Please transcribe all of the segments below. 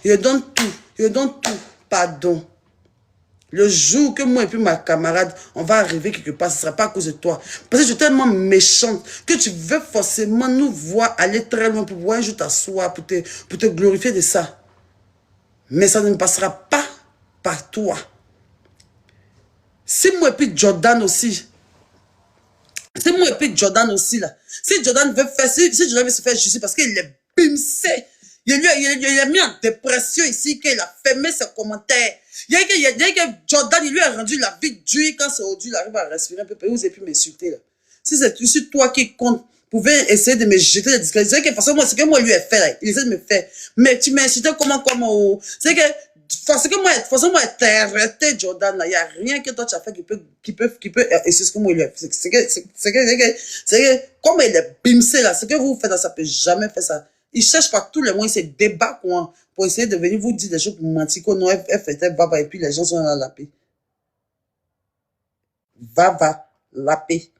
Je donne tout. Je donne tout. Pardon. Le jour que moi et puis ma camarade, on va arriver quelque part, ce ne sera pas à cause de toi. Parce que tu es tellement méchante que tu veux forcément nous voir aller très loin pour pouvoir un jour t'asseoir, pour te glorifier de ça. Mais ça ne passera pas par toi. Si moi et puis Jordan aussi, si moi et puis Jordan aussi là, si Jordan veut faire, si Jordan veut se faire justice parce qu'il est bimsé, il a mis en dépression ici, qu'il a fermé ses commentaires. Il y a que Jordan, il lui a rendu la vie dure quand c'est aujourd'hui, il arrive à respirer un peu, vous avez pu m'insulter là. Si c'est toi qui compte, vous pouvez essayer de me jeter des discrédits. C'est que façon, moi, c'est que moi lui ai fait là, il essaie de me faire. Mais tu m'as insulté comment, c'est que parce que moi, de toute façon, moi, t'es arrêté, Jordan, là. Il n'y a rien que toi, tu as fait qui peut, et c'est ce que moi, il a fait. C'est que, comme il est bimsé, là, ce que vous faites, là, ça peut jamais faire ça. Il cherche par tous les moyens, il se débat, quoi, pour essayer de venir vous dire des choses pour mentir, qu'on non, elle fait baba, et puis les gens sont dans la paix. La paix.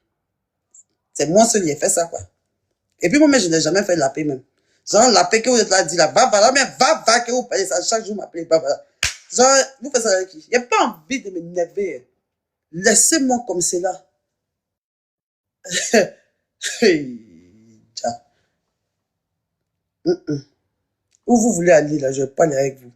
C'est moi seul qui ai fait ça, quoi. Et puis, moi, mais je n'ai jamais fait la paix, même. Genre, la paix que vous êtes là, dit là, là, mais va, que vous payez ça, chaque jour, m'appelez, là. Genre, vous faites ça avec qui? Il n'y a pas envie de m'énerver. Laissez-moi comme c'est là. Où vous voulez aller, là, je vais pas aller avec vous.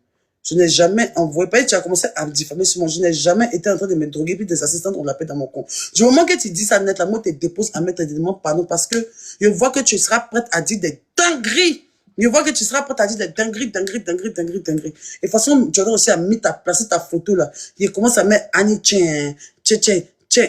Je n'ai jamais envoyé, pas tu as commencé à me diffamer sur moi, je n'ai jamais été en train de me droguer, puis des assistantes, on l'appelle dans mon compte. Du moment que tu dis ça net, là, moi, tu te déposes à mettre des demandes, pardon, parce que je vois que tu seras prête à dire des dingueries. Je vois que tu seras prête à dire des dingueries. Et de toute façon, tu as aussi à mettre placer ta photo, là. Il commence à mettre Annie, tiens,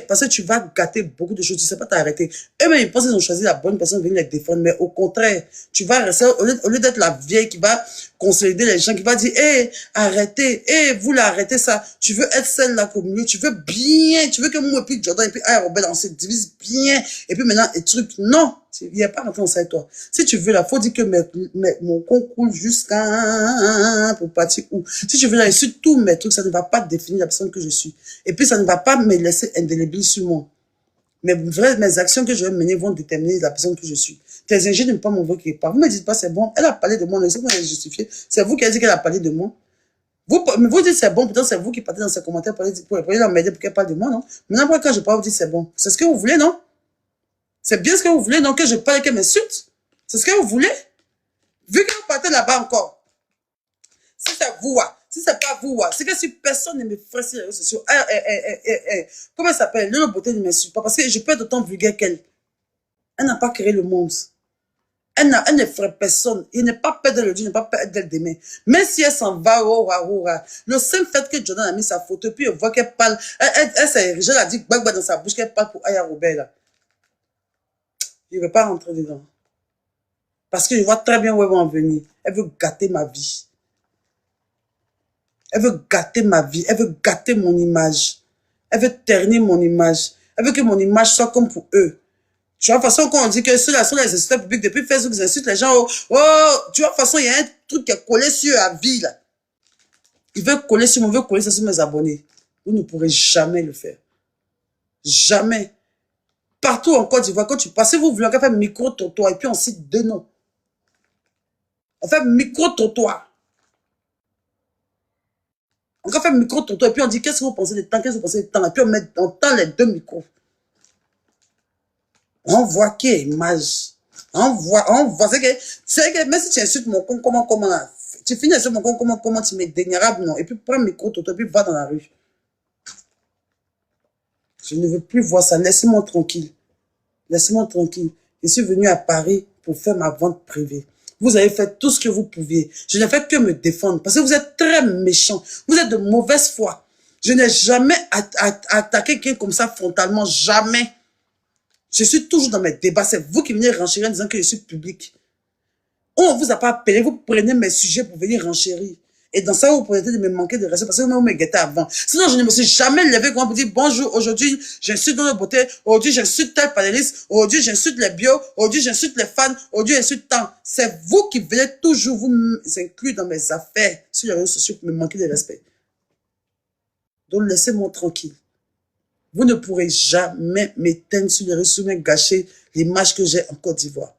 parce que tu vas gâter beaucoup de choses, tu ne sais pas t'arrêter. Eux-mêmes, ils pensent qu'ils ont choisi la bonne personne de venir les défendre, mais au contraire, tu vas rester, au lieu d'être la vieille qui va consolider les gens, qui va dire, hé, arrêtez, hé, vous l'arrêtez ça, tu veux être celle-là au milieu, tu veux bien, tu veux que moi et puis Jordan et puis Robert, on se divise bien, et puis maintenant, et truc, non, il n'y a pas rentré dans ça avec toi. Si tu veux, là, faut dire que mon concours jusqu'à, pour partir où. Si tu veux là, sur tous mes trucs, ça ne va pas définir la personne que je suis. Et puis, ça ne va pas me laisser indélébile sur moi. Mes actions que je vais mener vont déterminer la personne que je suis. Tes ingénieurs ne pas m'envoyer quelque part. Vous ne me dites pas c'est bon. Elle a parlé de moi, ne pas justifier. C'est vous qui avez dit qu'elle a parlé de moi. Vous dites c'est bon, pourtant c'est vous qui partez dans ces commentaires pour l'emmerder pour qu'elle parle de moi, non? Maintenant, quand je parle, vous dites c'est bon. C'est ce que vous voulez, non? C'est bien ce que vous voulez, donc que je parle et qu'elle m'insulte. C'est ce que vous voulez? Vu que vous partez là-bas encore. Si c'est vous, si c'est pas vous, c'est que si personne ne me ferait sur les réseaux sociaux, comment elle s'appelle? Le beauté ne m'insulte pas parce que je peux être autant vulgaire qu'elle. Elle n'a pas créé le monde. Elle ne ferait personne. Il n'est pas peur de le dire, il n'est pas peur d'elle demain. Même si elle s'en va, le seul fait que Jordan a mis sa photo, puis on voit qu'elle parle, elle s'est érigée, elle a dit bagba dans sa bouche qu'elle parle pour Aya Robert, là. Je ne vais pas rentrer dedans. Parce que je vois très bien où elle va en venir. Elle veut gâter ma vie. Elle veut gâter ma vie. Elle veut gâter mon image. Elle veut ternir mon image. Elle veut que mon image soit comme pour eux. Tu vois, de toute façon, quand on dit que ceux-là sont les insultants publics, depuis Facebook, ils insultent les gens. Oh, tu vois, de toute façon, il y a un truc qui est collé sur la vie, là. Ils veulent coller sur moi, ils veulent coller ça sur mes abonnés. Vous ne pourrez jamais le faire. Jamais. Partout en Côte d'Ivoire, quand tu passes, vous voulez faire micro-trottoir, et puis on cite deux noms. On fait micro-trottoir. On fait micro-trottoir, et puis on dit, qu'est-ce que vous pensez des temps, qu'est-ce que vous pensez des temps, et puis on tend les deux micros. On voit quelle image. On voit, c'est que, même si tu insultes mon con, comment, là, tu finis sur mon con, comment tu m'es dénigrable, non, et puis prends micro-trottoir, et puis va dans la rue. Je ne veux plus voir ça, laissez-moi tranquille. Laissez-moi tranquille. Je suis venu à Paris pour faire ma vente privée. Vous avez fait tout ce que vous pouviez. Je n'ai fait que me défendre parce que vous êtes très méchants. Vous êtes de mauvaise foi. Je n'ai jamais attaqué quelqu'un comme ça frontalement. Jamais. Je suis toujours dans mes débats. C'est vous qui venez renchérir en disant que je suis public. On ne vous a pas appelé. Vous prenez mes sujets pour venir renchérir. Et dans ça, vous pourriez de me manquer de respect parce que vous me guettez avant. Sinon, je ne me suis jamais levé pour dire bonjour, aujourd'hui, j'insulte dans la beauté, aujourd'hui, j'insulte tel panéliste, aujourd'hui, j'insulte les bio, aujourd'hui, j'insulte les fans, aujourd'hui, j'insulte tant. C'est vous qui venez toujours vous inclure dans mes affaires sur les réseaux sociaux pour me manquer de respect. Donc, laissez-moi tranquille. Vous ne pourrez jamais m'éteindre sur les réseaux sociaux, me gâcher l'image que j'ai en Côte d'Ivoire.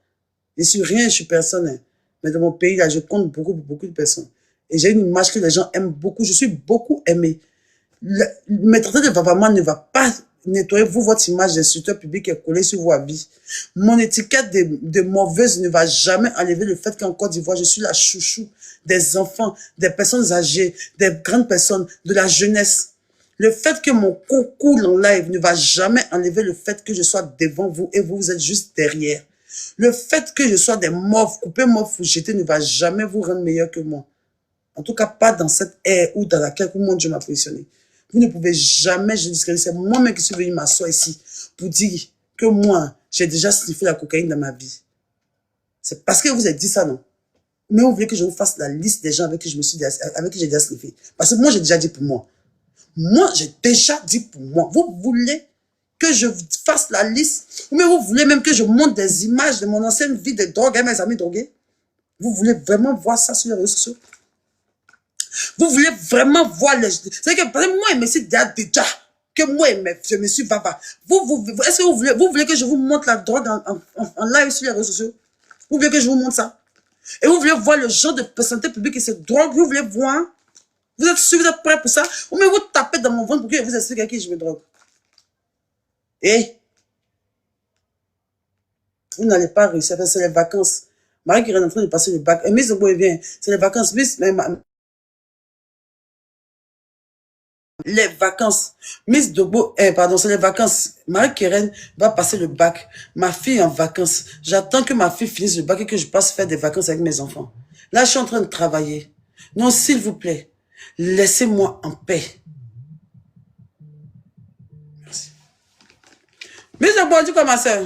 Je suis rien, je suis personne. Mais dans mon pays, là, je compte beaucoup pour beaucoup de personnes. Et j'ai une image que les gens aiment beaucoup. Je suis beaucoup aimée. Me traiter de vavament ne va pas nettoyer vous, votre image d'insulteur public est collée sur vos habits. Mon étiquette de mauvaise ne va jamais enlever le fait qu'en Côte d'Ivoire, je suis la chouchou des enfants, des personnes âgées, des grandes personnes, de la jeunesse. Le fait que mon cou coule en live ne va jamais enlever le fait que je sois devant vous et vous, vous êtes juste derrière. Le fait que je sois des morts, coupés, morts, jetés ne va jamais vous rendre meilleur que moi. En tout cas, pas dans cette ère ou dans laquelle tout le monde m'a positionné. Vous ne pouvez jamais, je dis que c'est moi-même qui suis venu m'asseoir ici pour dire que moi, j'ai déjà sniffé la cocaïne dans ma vie. C'est parce que vous avez dit ça, non? Mais vous voulez que je vous fasse la liste des gens avec qui j'ai déjà sniffé. Parce que moi, j'ai déjà dit pour moi. Moi, j'ai déjà dit pour moi. Vous voulez que je fasse la liste? Mais vous voulez même que je montre des images de mon ancienne vie de drogue et mes amis drogués? Vous voulez vraiment voir ça sur les réseaux sociaux? Vous voulez vraiment voir les... C'est que moi, il me suis déjà que moi, je me suis papa. Est-ce que vous voulez que je vous montre la drogue en live sur les réseaux sociaux? Vous voulez que je vous montre ça? Et vous voulez voir le genre de personnalité publique qui se drogue? Vous voulez voir? Vous êtes sûr, vous êtes prêts pour ça? Ou mais vous tapez dans mon ventre pour que je vous explique à qui je me drogue. Et vous n'allez pas réussir. C'est les vacances. Marie qui est en train de passer le bac. Et Miss de Bois vient. C'est les vacances. Les vacances. Miss Dobo, pardon, c'est les vacances. Marie-Keren va passer le bac. Ma fille est en vacances. J'attends que ma fille finisse le bac et que je passe faire des vacances avec mes enfants. Là, je suis en train de travailler. Non, s'il vous plaît, laissez-moi en paix. Merci. Miss Dobo, dis quoi, ma soeur?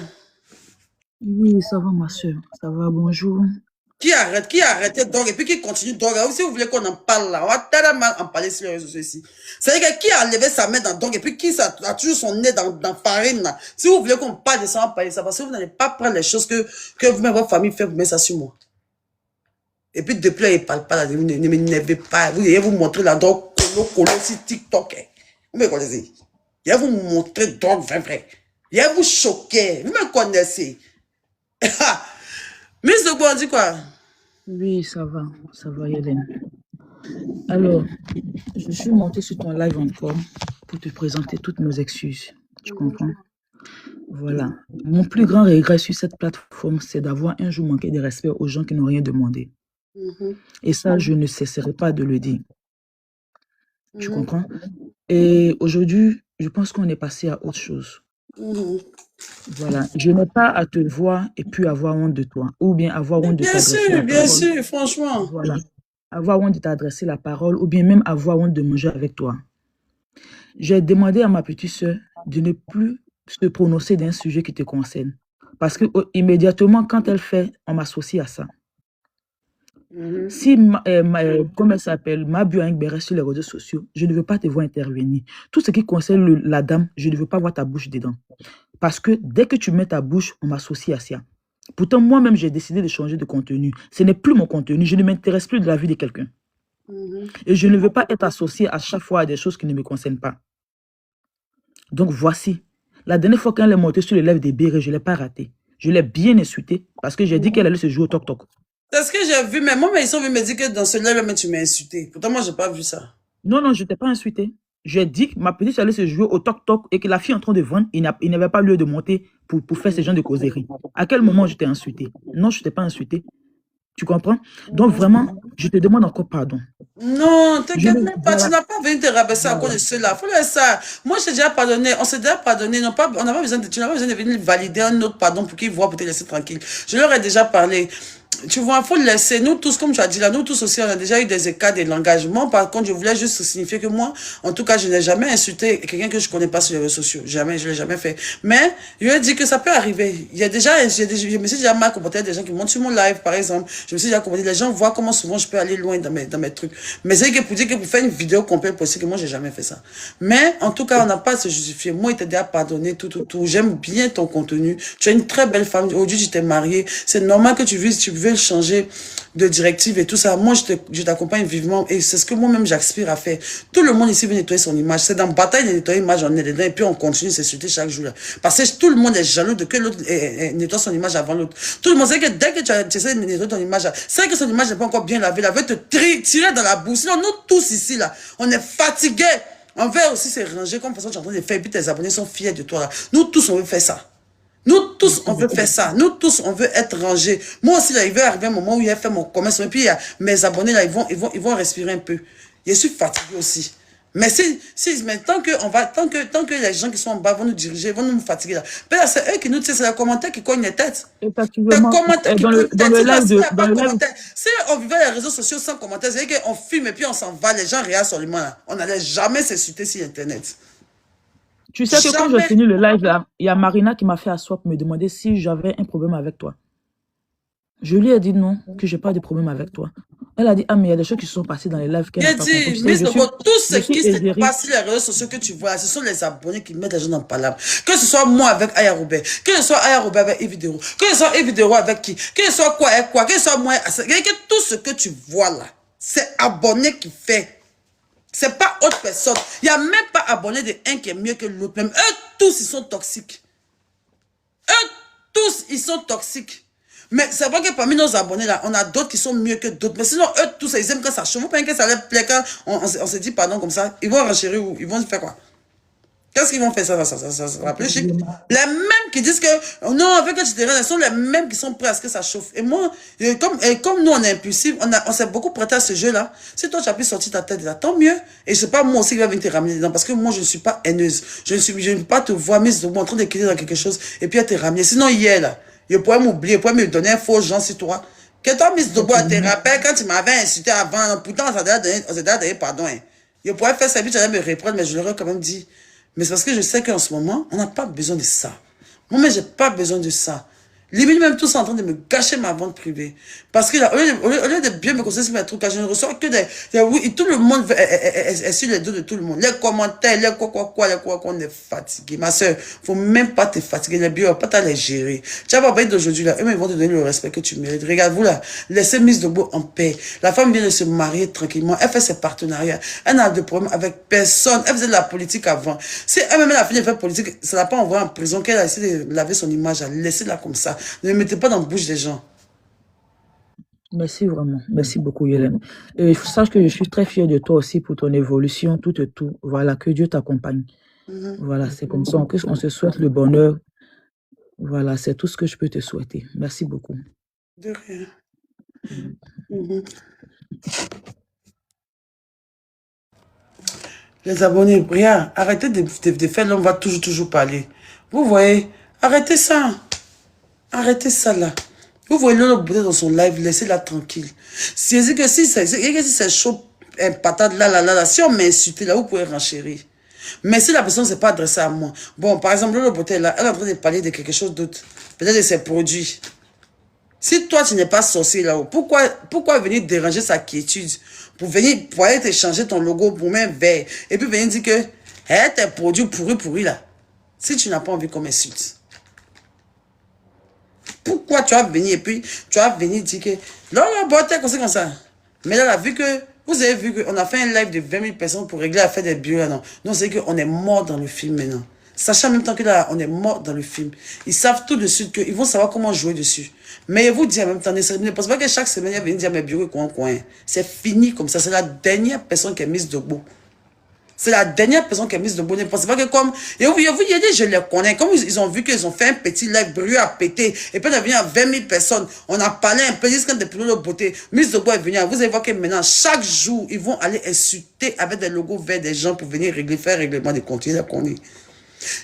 Oui, ça va, ma soeur. Ça va, bonjour. Qui a arrêté de drogue et puis qui continue de drogue. Si vous voulez qu'on en parle là, on va tellement en parler sur les réseaux sociaux ici. C'est-à-dire qui a enlevé sa main dans le drogue et puis qui a toujours son nez dans farine là. Si vous voulez qu'on parle de ça, on va parler de ça. Parce que vous n'allez pas prendre les choses que vous-même, votre famille fait, vous mettez ça sur moi. Et puis depuis là, il ne parle pas là, ne m'énervez pas. Vous allez vous montrer la drogue colo sur TikTok. Vous me connaissez. Il va vous montrer drogue vrai. Il va vous choquer. Vous me connaissez. Miss de Bois, dis quoi? Oui, ça va, Hélène. Alors, je suis montée sur ton live encore pour te présenter toutes mes excuses. Tu comprends? Voilà. Mon plus grand regret sur cette plateforme, c'est d'avoir un jour manqué de respect aux gens qui n'ont rien demandé. Et ça, je ne cesserai pas de le dire. Tu comprends? Et aujourd'hui, je pense qu'on est passé à autre chose. Voilà, je n'ai pas à te voir et puis avoir honte de toi, ou bien avoir honte de t'adresser la parole. Bien sûr, franchement. Voilà, avoir honte de t'adresser la parole, ou bien même avoir honte de manger avec toi. J'ai demandé à ma petite soeur de ne plus se prononcer d'un sujet qui te concerne, parce que immédiatement quand elle fait, on m'associe à ça. Si, comme elle s'appelle, ma bio sur les réseaux sociaux, je ne veux pas te voir intervenir. Tout ce qui concerne la dame, je ne veux pas voir ta bouche dedans. Parce que dès que tu mets ta bouche, on m'associe à ça. Pourtant, moi-même, j'ai décidé de changer de contenu. Ce n'est plus mon contenu. Je ne m'intéresse plus de la vie de quelqu'un. Et je ne veux pas être associé à chaque fois à des choses qui ne me concernent pas. Donc, voici. La dernière fois qu'elle est montée sur le live des bérets, je ne l'ai pas raté. Je l'ai bien insulté parce que j'ai dit qu'elle allait se jouer au toc-toc. C'est ce que j'ai vu, mais moi, ils sont venus me dire que dans ce live, tu m'as insulté. Pourtant, moi, je n'ai pas vu ça. Non, je ne t'ai pas insulté. J'ai dit que ma petite allait se jouer au toc-toc et que la fille en train de vendre, il n'avait pas lieu de monter pour faire ce genre de causerie. À quel moment je t'ai insulté? Non, je ne t'ai pas insulté. Tu comprends? Donc vraiment, je te demande encore pardon. Non, t'inquiète pas, tu n'as pas venu te rabaisser à cause de cela. Faut laisser ça. Moi, je t'ai déjà pardonné, on s'est déjà pardonné. On n'a pas besoin tu n'as pas besoin de venir valider un autre pardon pour qu'ils voient pour te laisser tranquille. Je leur ai déjà parlé. Tu vois, il faut le laisser. Nous tous, comme tu as dit là, nous tous aussi, on a déjà eu des écarts de langagement. Par contre, je voulais juste signifier que moi, en tout cas, je n'ai jamais insulté quelqu'un que je ne connais pas sur les réseaux sociaux. Jamais, je ne l'ai jamais fait. Mais, je lui ai dit que ça peut arriver. Il y a déjà, je me suis déjà mal comporté des gens qui montent sur mon live, par exemple. Je me suis déjà comporté. Les gens voient comment souvent je peux aller loin dans mes trucs. Mais c'est que pour dire que pour faire une vidéo complète possible, que moi, j'ai jamais fait ça. Mais, en tout cas, on n'a pas à se justifier. Moi, il t'a déjà pardonné, tout. J'aime bien ton contenu. Tu es une très belle femme. Aujourd'hui, tu t'es mariée. C'est normal que tu veux veulent changer de directive et tout ça, moi, je t'accompagne vivement et c'est ce que moi-même j'aspire à faire. Tout le monde ici veut nettoyer son image. C'est dans bataille de nettoyer l'image, on est dedans et puis on continue de s'insulter chaque jour. Là. Parce que tout le monde est jaloux de que l'autre nettoie son image avant l'autre. Tout le monde sait que dès que tu essaies de nettoyer ton image, c'est que son image n'est pas encore bien lavée, elle veut te tirer dans la boue. Sinon, nous tous ici, là, on est fatigués. On veut aussi se ranger comme façon que tu es en train de faire et puis tes abonnés sont fiers de toi. Là. Nous tous, on veut faire ça. Nous tous, on veut faire ça. Nous tous, on veut être rangés. Moi aussi, là, il va arriver un moment où il a fait mon commerce. Et puis, mes abonnés, là, ils vont respirer un peu. Je suis fatigué aussi. Mais mais tant que les gens qui sont en bas vont nous diriger, vont nous fatiguer là. Ben, c'est eux qui nous disent, c'est les commentaires qui cognent les têtes. Les Effectivement, commentaires qui dans cognent dans les le têtes. live S'il n'y a pas dans de le live, commentaires, si on vivait les réseaux sociaux sans commentaires, c'est-à-dire qu'on filme et puis on s'en va, les gens regardent seulement là. On n'allait jamais s'insulter sur Internet. tu sais que quand j'ai Jamais. fini le live, là, il y a Marina qui m'a fait asseoir pour me demander si j'avais un problème avec toi. Je lui ai dit non, que j'ai pas de problème avec toi. Elle a dit, ah, mais il y a des choses qui se sont passées dans les lives qu'elle n'a J'ai pas compris. dit, Tu sais, Miss Lobo, tout ce je suis qui se aigrie. passe sur les réseaux sociaux que tu vois, ce sont les abonnés qui mettent les gens dans le palabre. Que ce soit moi avec Aya Robert, que ce soit Aya Robert avec Yves Dero, que ce soit Yves Dero avec qui, que ce soit quoi et quoi, que ce soit moi, que tout ce que tu vois là, c'est abonné qui fait. C'est pas autre personne. Il n'y a même pas abonné de un qui est mieux que l'autre. Même eux tous, ils sont toxiques. Eux tous, ils sont toxiques. Mais c'est vrai que parmi nos abonnés, là, on a d'autres qui sont mieux que d'autres. Mais sinon, eux tous, ils aiment quand ça chauffe. Vous pensez que ça leur plaît quand on se dit pardon comme ça. Ils vont renchérir ou ils vont faire quoi? Qu'est-ce qu'ils vont faire ça va plus chic. Les mêmes qui disent que non, avec que tu te rends, ce sont les mêmes qui sont prêts à ce que ça chauffe. Et moi, comme nous, on est impulsifs, on s'est beaucoup prêté à ce jeu-là. Si toi, tu as pu sortir ta tête là, tant mieux. Et c'est pas moi aussi qui va venir te ramener dedans. Parce que moi, je ne suis pas haineuse. Je ne peux pas te voir mise en train d'écrire dans quelque chose et puis à te ramener. Sinon, hier, là, je pourrais m'oublier, je pourrais me donner un faux genre sur toi. Que toi, Miss Dobo, te rappelle quand tu m'avais insulté avant, pourtant, on s'est donné pardon. Hein. Je pourrais faire ça, puis tu allais me reprendre, mais je l'aurais quand même dit. Mais c'est parce que je sais qu'en ce moment, on n'a pas besoin de ça. Moi-même, je n'ai pas besoin de ça. Limite, même tous en train de me gâcher ma vente privée. Parce que là, au lieu de bien me conseiller sur mes trucs, je ne reçois que oui, tout le monde est sur les dos de tout le monde. Les commentaires, les quoi, on est fatigué. Ma soeur, faut même pas te fatiguer. Les bio, pas t'à les gérer. Tu vas pas parler d'aujourd'hui, là. Eux, ils vont te donner le respect que tu mérites. Regarde-vous, là. Laissez Miss Dobo en paix. La femme vient de se marier tranquillement. Elle fait ses partenariats. Elle n'a de problème avec personne. Elle faisait de la politique avant. Si elle-même, elle a fini de faire politique, ça l'a pas envoyé en prison, qu'elle a essayé de laver son image, laissez-la comme ça. Ne me mettez pas dans la bouche des gens. Merci vraiment. Merci beaucoup, Hélène. Et sache que je suis très fière de toi aussi pour ton évolution, tout et tout. Voilà, que Dieu t'accompagne. Voilà, c'est comme ça. On se souhaite le bonheur. Voilà, c'est tout ce que je peux te souhaiter. Merci beaucoup. De rien. Les abonnés, regarde, arrêtez de faire l'homme va toujours parler. Vous voyez, arrêtez ça. Arrêtez ça là. Vous voyez l'autre bouteille dans son live, laissez-la tranquille. Si c'est chaud, un patate là, si on m'insulte là, vous pouvez renchérir. Mais si la personne ne s'est pas adressée à moi, bon, par exemple, l'autre bouteille là, elle est en train de parler de quelque chose d'autre. Peut-être de ses produits. Si toi, tu n'es pas sorcier là-haut, pourquoi venir déranger sa quiétude pour aller te changer ton logo pour mettre vert et puis venir dire que tes produits pourris là, si tu n'as pas envie qu'on m'insulte. Pourquoi tu vas venir et puis tu vas venir dire que là, comme ça. Mais là, vous avez vu qu'on a fait un live de 20 000 personnes pour régler l'affaire des bureaux là, non. Non, c'est qu'on est mort dans le film maintenant. Sachant en même temps que là, on est mort dans le film. Ils savent tout de suite qu'ils vont savoir comment jouer dessus. Mais je vous dis en même temps, ne pensez pas que chaque semaine, il va venir dire mes bureaux coin. C'est fini comme ça. C'est la dernière personne qui est mise debout. C'est la dernière personne qui est mise debout. Ne pensez pas que comme... Et vous, je les connais. Comme ils ont vu qu'ils ont fait un petit live, bruit à péter. Et puis on est venu à 20 000 personnes. On a parlé un peu, ils sont depuis leur beauté. Mise debout est venue. Vous allez voir que maintenant, chaque jour, ils vont aller insulter avec des logos verts des gens pour venir faire règlement de comptes.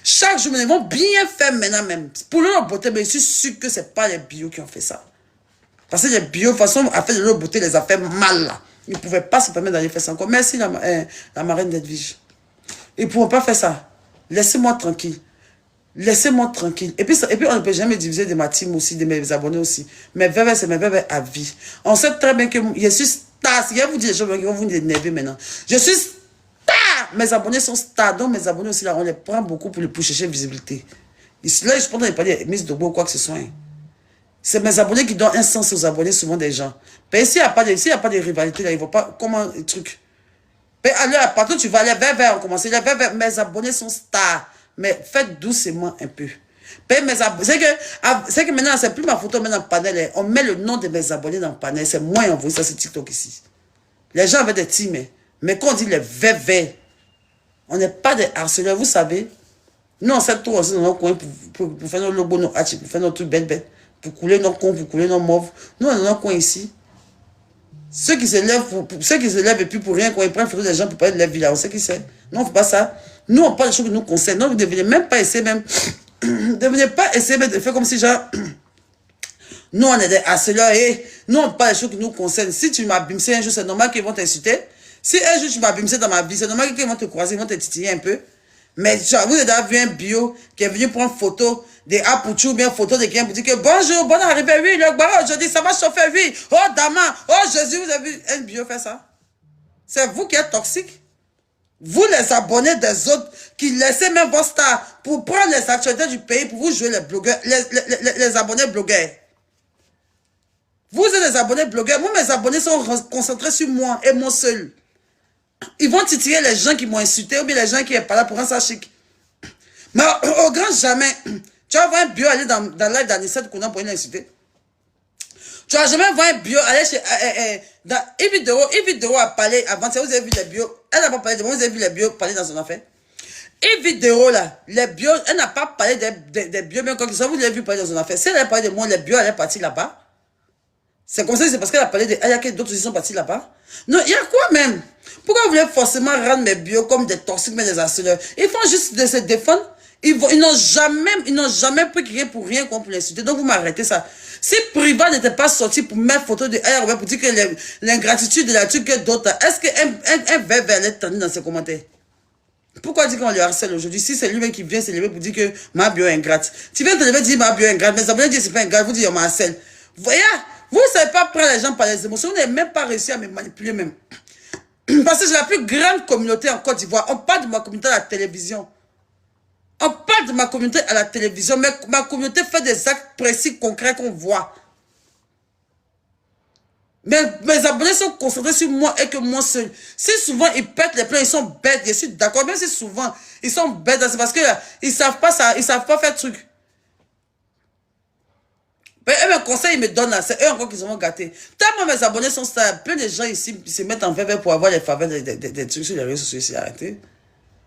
Chaque jour, ils vont bien faire maintenant même. Pour leur beauté, mais je suis sûr que ce n'est pas les bio qui ont fait ça. Parce que les bio, de toute façon, à faire de leur beauté, les a fait mal là. Ils ne pouvaient pas se permettre d'aller faire ça encore. Merci la marraine d'Edwige. Ils ne pourront pas faire ça. Laissez-moi tranquille. Laissez-moi tranquille. Et puis, on ne peut jamais diviser de ma team aussi, de mes abonnés aussi. Mes bébés, c'est mes bébés à vie. On sait très bien que je suis star. Si je vous dis les choses, ils vont vous énerver maintenant. Je suis star. Mes abonnés sont stars. Donc, mes abonnés aussi, là, on les prend beaucoup pour chercher visibilité. Là, je pense qu'on n'est pas des Miss Dobo ou quoi que ce soit. Hein. C'est mes abonnés qui donnent un sens aux abonnés, souvent des gens. Mais s'il n'y a pas de rivalité, là, ils ne vont pas... Comment le truc? Mais alors, partout, tu vas aller vers, on commence. Mes abonnés sont stars. Mais faites doucement un peu. C'est que maintenant, c'est plus ma photo maintenant dans le panel. On met le nom de mes abonnés dans le panel. C'est moi qui envoie ça sur TikTok ici. Les gens avaient des teams. Mais quand on dit les VV, on n'est pas des harceleurs, vous savez. Nous, on s'est tout aussi dans nos coins pour faire nos logos, nos hachis, pour faire nos trucs bêtes, pour couler nos cons, pour couler nos mauves. Nous, on est dans nos coins ici. Ceux qui se lèvent et puis pour rien, quand ils prennent photo des gens pour parler de leur vie là, on sait qui c'est. Non, on ne fait pas ça. Nous, on parle des choses qui nous concernent. Non, vous ne devenez même pas essayer même. Ne devenez pas essayer de faire comme si genre. Nous, on est des harceleurs et nous, on parle des choses qui nous concernent. Si tu m'abîmais un jour, c'est normal qu'ils vont t'insulter. Si un jour tu m'abîmais dans ma vie, c'est normal qu'ils vont te croiser, ils vont te titiller un peu. Mais genre, vous avez déjà vu un bio qui est venu prendre photo des Apouchou ou bien photo de quelqu'un pour dire que bonjour, bonne arrivée, oui, le barreau, je dis ça va chauffer, oui. Oh, Dama, oh, Jésus, vous avez vu un bio faire ça? C'est vous qui êtes toxique. Vous, les abonnés des autres, qui laissez même vos stars pour prendre les actualités du pays, pour vous jouer les blogueurs, les abonnés blogueurs. Vous êtes des abonnés blogueurs. Moi, mes abonnés sont concentrés sur moi et moi seul. Ils vont titiller les gens qui m'ont insulté ou bien les gens qui sont pas là pour rendre ça chic. Mais au grand jamais, tu vas voir un bio aller dans live d'Anissette Kounan pour l'insulter. Tu vas jamais voir un bio aller chez... dans une vidéo a parlé avant, vous avez vu les bios. Elle n'a pas parlé de moi, vous avez vu les bios parler dans son affaire. Une vidéo là, les bios, elle n'a pas parlé des bios, mais quand vous l'avez vu parler dans son affaire. Si elle a parlé de moi, les bios, elle est partie là-bas. C'est comme ça, c'est parce qu'elle a parlé de... Il y a d'autres qui sont partis là-bas. Non, il y a quoi même? Pourquoi vous voulez forcément rendre mes bios comme des toxiques, mais des harceleurs? Ils font juste de se défendre. Ils n'ont jamais pris quelqu'un pour rien pour l'insulter. Donc vous m'arrêtez ça. Si Priva n'était pas sorti pour mettre photo de R, pour dire que l'ingratitude de la truc que d'autres, est-ce qu'un verbe allait être tendu dans ses commentaires? Pourquoi dire qu'on le harcèle aujourd'hui? Si c'est lui-même qui vient se lever pour dire que ma bio est ingrate. Tu viens te lever et dire ma bio est ingrate, mais ça veut dire que c'est pas ingrate, vous dites on m'harcèle. Vous voyez? Vous ne savez pas prendre les gens par les émotions. Vous n'avez même pas réussi à me manipuler même. Parce que j'ai la plus grande communauté en Côte d'Ivoire. On parle de ma communauté à la télévision. On parle de ma communauté à la télévision. Mais ma communauté fait des actes précis, concrets qu'on voit. Mais mes abonnés sont concentrés sur moi et que moi seul. Si souvent ils pètent les plans, ils sont bêtes. Je suis d'accord. Même si souvent ils sont bêtes, c'est parce qu'ils ne savent pas ça. Ils ne savent pas faire de trucs. Mais eux, mes conseils, ils me donnent là. C'est eux encore qui sont gâtés. Tellement mes abonnés sont ça. Plein de gens ici se mettent en faveur pour avoir les faveurs des trucs sur les réseaux sociaux ici. Arrêtez.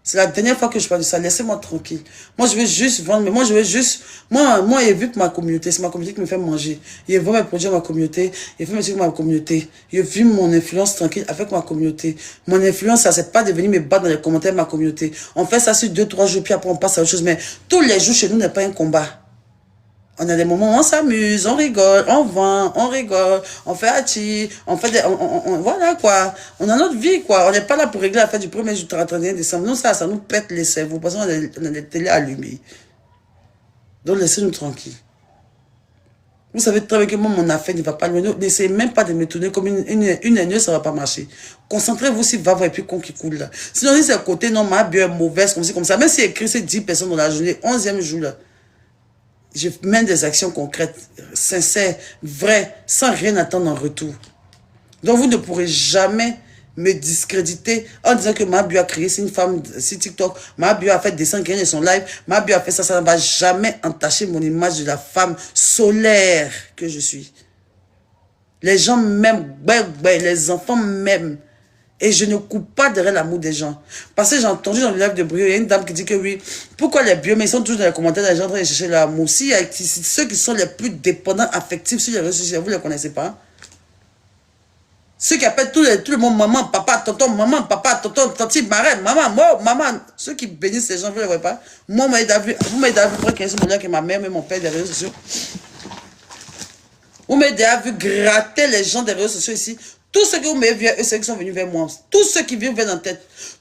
C'est la dernière fois que je parle de ça. Laissez-moi tranquille. Moi, je veux juste vendre. Mais moi, je veux juste... Moi, il vu que ma communauté, c'est ma communauté qui me fait manger. Il veut mes produits à ma communauté. Il fait mes trucs à ma communauté. Il vu mon influence tranquille avec ma communauté. Mon influence, ça, c'est pas de venir me battre dans les commentaires de ma communauté. On fait ça sur 2-3 jours, puis après, on passe à autre chose. Mais tous les jours chez nous n'est pas un combat. On a des moments où on s'amuse, on rigole, on vend, on rigole, on fait hachi, on fait des... voilà quoi. On a notre vie quoi. On n'est pas là pour régler la fête du 1er jour 31 décembre. Non, ça nous pète les cerveaux parce qu'on a des télés allumées. Donc laissez-nous tranquilles. Vous savez très bien que moi, mon affaire ne va pas loin. N'essayez même pas de me tourner comme une aineuse, ça ne va pas marcher. Concentrez-vous sur va voir et puis qu'on qui coule là. Sinon, si c'est à côté, non, ma bio est mauvaise, comme ça. Même si écrit c'est 10 personnes dans la journée, 11e jour là. Je mène des actions concrètes, sincères, vraies, sans rien attendre en retour. Donc, vous ne pourrez jamais me discréditer en disant que ma bio a créé, c'est une femme sur TikTok, ma bio a fait descendre quelqu'un de son live, ma bio a fait ça, ça ne va jamais entacher mon image de la femme solaire que je suis. Les gens m'aiment, les enfants m'aiment. Et je ne coupe pas derrière l'amour des gens. Parce que j'ai entendu dans le live de Brio, il y a une dame qui dit que oui, pourquoi les bio, mais ils sont toujours dans les commentaires, les gens en train de chercher l'amour. Si ceux qui sont les plus dépendants affectifs sur les réseaux sociaux, vous ne les connaissez pas. Ceux qui appellent tout le monde maman, papa, tonton, tante, marraine, maman. Ceux qui bénissent ces gens, vous ne les voyez pas. Moi, vous m'avez vu prendre 15 millions que ma mère, mais mon père des réseaux sociaux. Vous m'avez déjà vu gratter les gens des réseaux sociaux ici. Tous ceux que vous m'avez vu, eux, c'est eux qui sont venus vers moi. Tous ceux qui viennent vers en tête.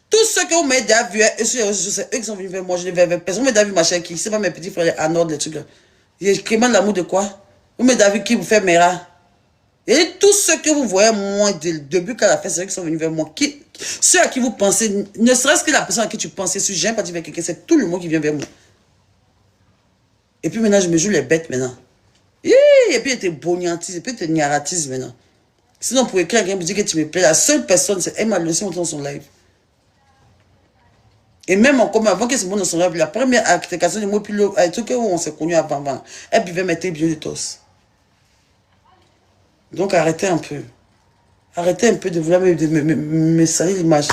Tous ceux que vous m'avez déjà vu, eux, sur les réseaux sociaux, c'est eux qui sont venus vers moi. Je ne vais vers personne. Vous m'avez déjà vu ma chère qui, c'est pas mes petits frères, à Nord, les trucs là. Il demande l'amour de quoi? Vous m'avez déjà vu qui vous fait Mera. Et tous ceux que vous voyez, moi, dès le début qu'à la fin, c'est eux qui sont venus vers moi. Ceux à qui vous pensez, ne serait-ce que la personne à qui tu pensais, si j'aime pas dire vers quelqu'un, c'est tout le monde qui vient vers moi. Et puis maintenant, je me joue les bêtes maintenant. et puis il te boniantise, et puis il te niaratise maintenant. Sinon, pour écrire à quelqu'un pour dire que tu me plais, la seule personne, c'est elle m'a laissé monter dans son live. Et même encore, avant qu'elle se monte dans son live, la première application de moi, puis le truc où on s'est connu avant, elle buvait mettre bien de tos. Donc arrêtez un peu. Arrêtez un peu de vouloir me salir l'image.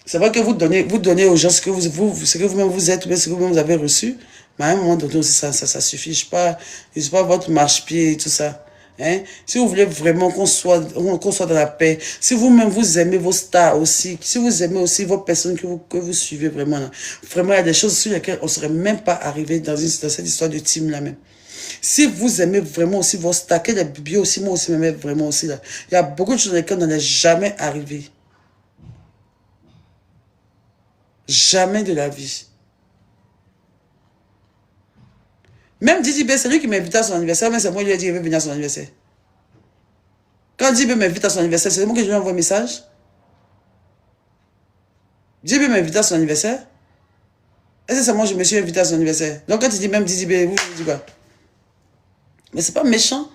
C'est vrai que vous donnez aux gens ce que vous-même vous êtes, ou bien ce que vous-même vous avez reçu. Mais à un moment donné aussi, ça suffit. Je ne suis pas votre marche-pied et tout ça. Hein? Si vous voulez vraiment qu'on soit dans la paix, si vous-même vous aimez vos stars aussi, si vous aimez aussi vos personnes que vous suivez vraiment, là, vraiment il y a des choses sur lesquelles on ne serait même pas arrivé dans cette histoire de team là même. Si vous aimez vraiment aussi vos stars, que les bio aussi, moi aussi m'aimais vraiment aussi là. Il y a beaucoup de choses dans lesquelles on n'en est jamais arrivé. Jamais de la vie. Même Didi B, c'est lui qui m'invite à son anniversaire, mais c'est moi qui lui ai dit qu'il veut venir à son anniversaire. Quand Didi B m'invite à son anniversaire, c'est moi que je lui envoie un message. Didi B m'invite à son anniversaire. Et c'est moi que je me suis invité à son anniversaire. Donc quand tu dis même Didi B, vous dites quoi? Mais c'est pas méchant.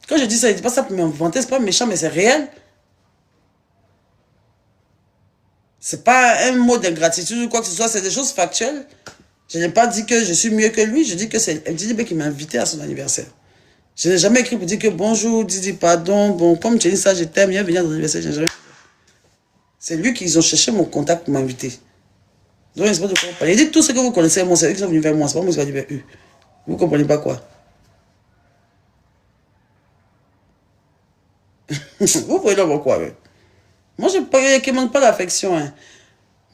Quand je dis ça, il dit pas ça pour m'inventer, c'est pas méchant, mais c'est réel. C'est pas un mot d'ingratitude ou quoi que ce soit, c'est des choses factuelles. Je n'ai pas dit que je suis mieux que lui, je dis que c'est Didi B qui m'a invité à son anniversaire. Je n'ai jamais écrit pour dire que bonjour, Didi, pardon, bon, comme tu as dit ça, je t'aime, viens venir à ton anniversaire. C'est lui qui ont cherché mon contact pour m'inviter. Donc, il ne sait pas de quoi parler. Il dit tout ce que vous connaissez, moi, c'est eux qui sont venus vers moi, c'est pas moi qui vais dire vers eux. Vous ne comprenez pas quoi? Vous pouvez le voir quoi, ouais. Moi, je ne manque pas d'affection. Hein.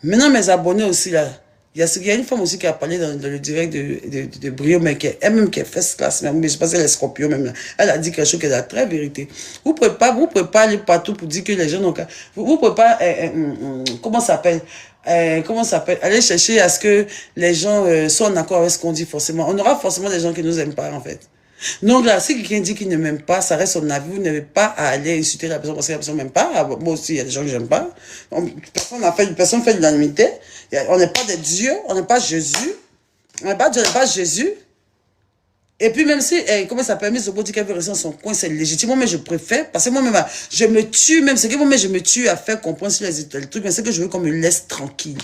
Maintenant, mes abonnés aussi, là. Il y a une femme aussi qui a parlé dans le direct de Brio, mais elle-même qui est first class, mais je ne sais pas si elle est scorpion même. Là. Elle a dit quelque chose qui est la très vérité. Vous ne pouvez pas aller partout pour dire que les gens n'ont qu'à... Vous ne pouvez pas... comment ça s'appelle? Aller chercher à ce que les gens soient en accord avec ce qu'on dit forcément. On aura forcément des gens qui ne nous aiment pas, en fait. Donc là, si quelqu'un dit qu'il ne m'aime pas, ça reste son avis. Vous n'avez pas à aller insulter la personne parce que la personne ne m'aime pas. Moi aussi, il y a des gens que j'aime pas. Personne fait de l'unanimité. On n'est pas des dieux, on n'est pas Jésus. On n'est pas Dieu, on n'est pas Jésus. Et puis même si, comment ça permet ce beau dit qu'elle veut rester dans son coin, c'est légitime. Moi, mais je préfère, parce que moi-même, je me tue, même c'est que moi-même, je me tue à faire comprendre sur les trucs, mais c'est que je veux qu'on me laisse tranquille.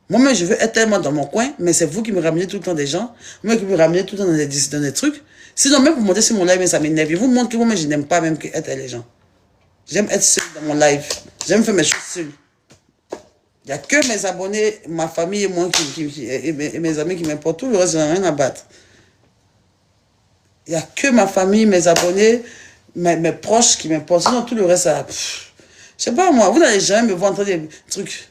Moi-même, je veux être tellement dans mon coin, mais c'est vous qui me ramenez tout le temps des gens, moi qui me ramenez tout le temps dans des trucs. Sinon, même vous montez sur mon live, mais ça m'énerve. Vous montrez que moi-même, je n'aime pas même être les gens. J'aime être seul dans mon live. J'aime faire mes choses seul. Il n'y a que mes abonnés, ma famille et moi, et mes amis qui m'importent. Tout le reste, je n'ai rien à battre. Il n'y a que ma famille, mes abonnés, mes proches qui m'importent. Sinon, tout le reste, ça... Je sais pas, moi, vous n'allez jamais me voir entendre des trucs.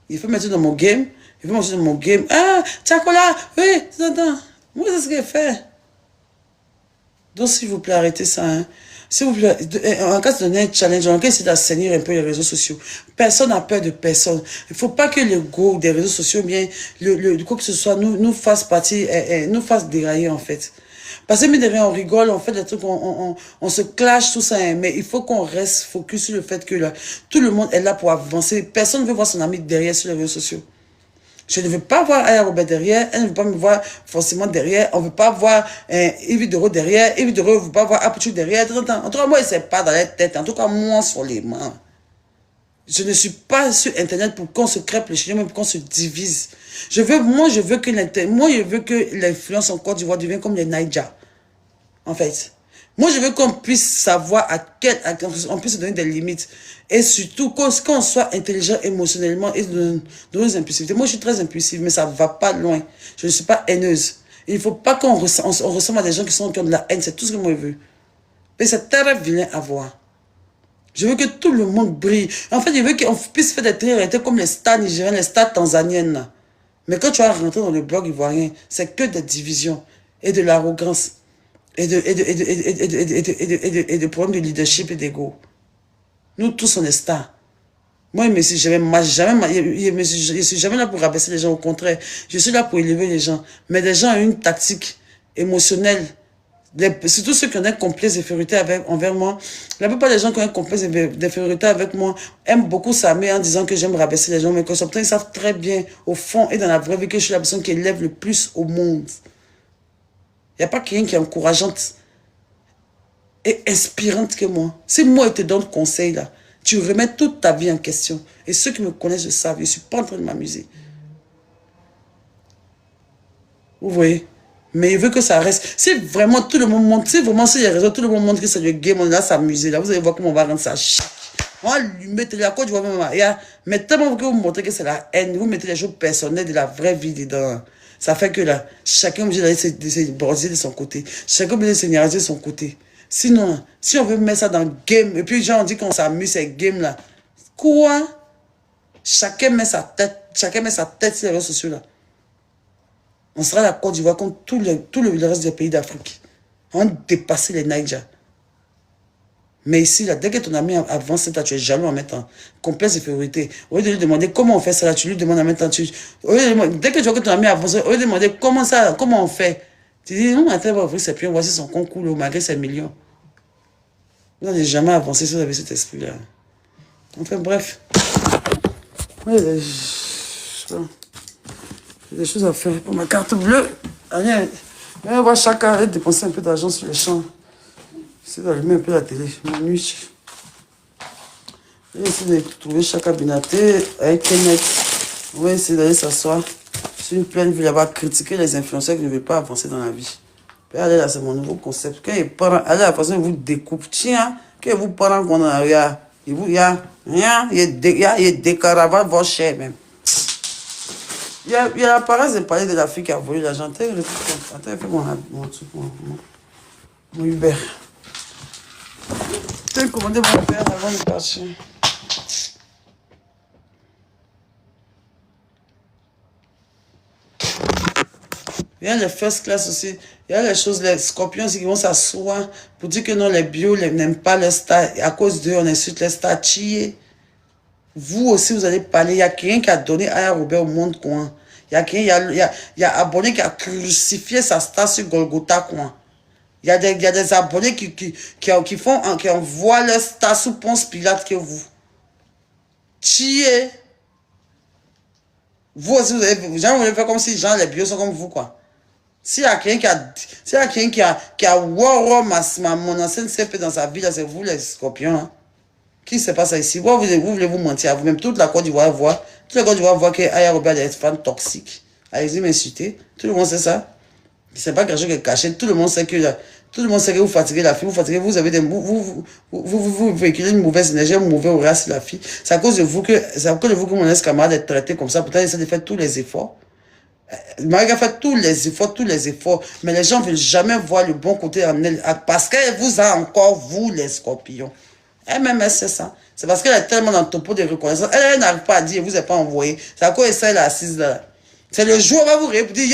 Il faut mettre dans mon game. Il faut mettre dans mon game. Ah, Tchakola, oui, attends. Moi, c'est ce qu'il fait. Donc, s'il vous plaît, arrêtez ça. Hein. S'il vous plaît, en cas de donner un challenge, en cas d'essayer d'assainir un peu les réseaux sociaux. Personne n'a peur de personne. Il ne faut pas que le go des réseaux sociaux, bien, quoi que ce soit, nous fasse partie, nous fasse dérailler, en fait. Parce que, mais derrière, on rigole, on fait des trucs, on se clash, tout ça, hein, mais il faut qu'on reste focus sur le fait que là, tout le monde est là pour avancer. Personne ne veut voir son ami derrière sur les réseaux sociaux. Je ne veux pas voir Aya Robert derrière, elle ne veut pas me voir forcément derrière, on ne veut pas voir Yves Doro derrière, Yves Doro ne veut pas voir Apuchu derrière. En tout cas, moi, ce n'est pas dans la tête, en tout cas, moi, sur les mains. Je ne suis pas sur Internet pour qu'on se crêpe les chiens, mais pour qu'on se divise. Moi, je veux que l'influence en Côte d'Ivoire devienne comme les Naija. En fait. Moi, je veux qu'on puisse savoir on puisse se donner des limites. Et surtout, qu'on soit intelligent émotionnellement et de nos impulsivités. Moi, je suis très impulsive, mais ça ne va pas loin. Je ne suis pas haineuse. Il ne faut pas qu'on ressemble à des gens qui ont de la haine. C'est tout ce que moi, je veux. Mais c'est très vilain à voir. Je veux que tout le monde brille. En fait, je veux qu'on puisse faire des télé-réalités comme les stars nigériennes, les stars tanzaniennes. Là. Mais quand tu vas rentrer dans le blog ivoirien, c'est que des divisions et de l'arrogance et de problèmes de leadership et d'ego. Nous tous, on est stars. Moi, je suis jamais là pour rabaisser les gens. Au contraire, je suis là pour élever les gens. Mais les gens ont une tactique émotionnelle Surtout ceux qui ont un complexe d'infériorité envers moi. La plupart des gens qui ont un complexe d'infériorité avec moi aiment beaucoup s'armer en disant que j'aime rabaisser les gens, mais que pourtant ils savent très bien, au fond et dans la vraie vie, que je suis la personne qui élève le plus au monde. Il n'y a pas quelqu'un qui est encourageante et inspirante que moi. Si moi, je te donne conseil là, tu remets toute ta vie en question. Et ceux qui me connaissent le savent, je ne suis pas en train de m'amuser. Vous voyez? Mais il veut que ça reste. Si vraiment tout le monde montre, si vraiment sur les réseaux, tout le monde montre que c'est le game, on est là s'amuser. Là, vous allez voir comment on va rendre ça chic. On va lui mettre la côte, je vois même. Mais tellement que vous montrez que c'est la haine, vous mettez les choses personnelles de la vraie vie dedans. Ça fait que là, chacun obligé d'aller se border de son côté. Chacun obligé de se niaiser de son côté. Sinon, si on veut mettre ça dans le game, et puis genre on dit qu'on s'amuse, c'est game là. Quoi? Chacun met sa tête sur les réseaux sociaux là. On sera la Côte d'Ivoire comme tout le reste des pays d'Afrique. On dépasse les Niger. Mais ici, là, dès que ton ami avance, là, tu es jaloux en mettant complexe d'infériorité. Au lieu de lui demander comment on fait ça, là, tu lui demandes en mettant. Dès que tu vois que ton ami avance, au lieu de demander comment on fait, tu dis non, attends, va ouvrir ses pieds, voici son concours, malgré ses millions. Vous n'allez jamais avancer si vous avez cet esprit-là. Enfin, bref. Ouais, j'ai des choses à faire pour ma carte bleue. Allez, on va chacun dépenser un peu d'argent sur les champs. J'essaie d'allumer un peu la télé, ma nuit. J'essaie de trouver chaque abinaté avec Kenneth. On va essayer d'aller s'asseoir sur une pleine ville là-bas, critiquer les influenceurs qui ne veulent pas avancer dans la vie. Puis allez là, c'est mon nouveau concept. Quand les parents, allez la façon vous découpe. Tiens, que vous parents qu'on a, il y a des caravanes vont cher même. Il y a la paresse de parler de la fille qui a volé l'argent. Attends, fais mon truc, mon Uber. J'ai commandé mon Uber avant de partir. Il y a les first class aussi. Il y a les choses, les scorpions aussi qui vont s'asseoir pour dire que non, les bio n'aiment pas les stars. Et à cause d'eux, on insulte les stars. Vous aussi, vous allez parler. Il y a quelqu'un qui a donné Aya Robert au monde, quoi. Il y a abonné qui a crucifié sa star sur Golgotha, quoi. Il y a des abonnés qui envoient leur star sous Ponce Pilate que vous. Vous aussi, vous allez faire comme si gens, les bios sont comme vous, quoi. S'il y a quelqu'un qui a mon ancienne CP dans sa vie, là, c'est vous, les scorpions, hein. Qui se passe ici? Vous voulez vous mentir à vous-même. Toute la Côte d'Ivoire voit. Toute la Côte d'Ivoire voit que Aya Robert est une femme toxique. Allez-y m'insulter. Tout le monde sait ça. C'est pas quelque chose qui est caché. Tout le monde sait que vous fatiguez la fille. Vous avez vous véhiculez une mauvaise énergie, un mauvais aura sur la fille. C'est à cause de vous que mon ex-camarade est traité comme ça. Pourtant, il essaie de faire tous les efforts. Marie a fait tous les efforts. Mais les gens ne veulent jamais voir le bon côté en elle. Parce qu'elle vous a encore, vous, les scorpions. Elle-même, c'est ça. C'est parce qu'elle est tellement dans ton pot de reconnaissance. Elle n'arrive pas à dire, vous n'avez pas envoyé. C'est à quoi elle est assise là. C'est le jour où elle va vous répondre.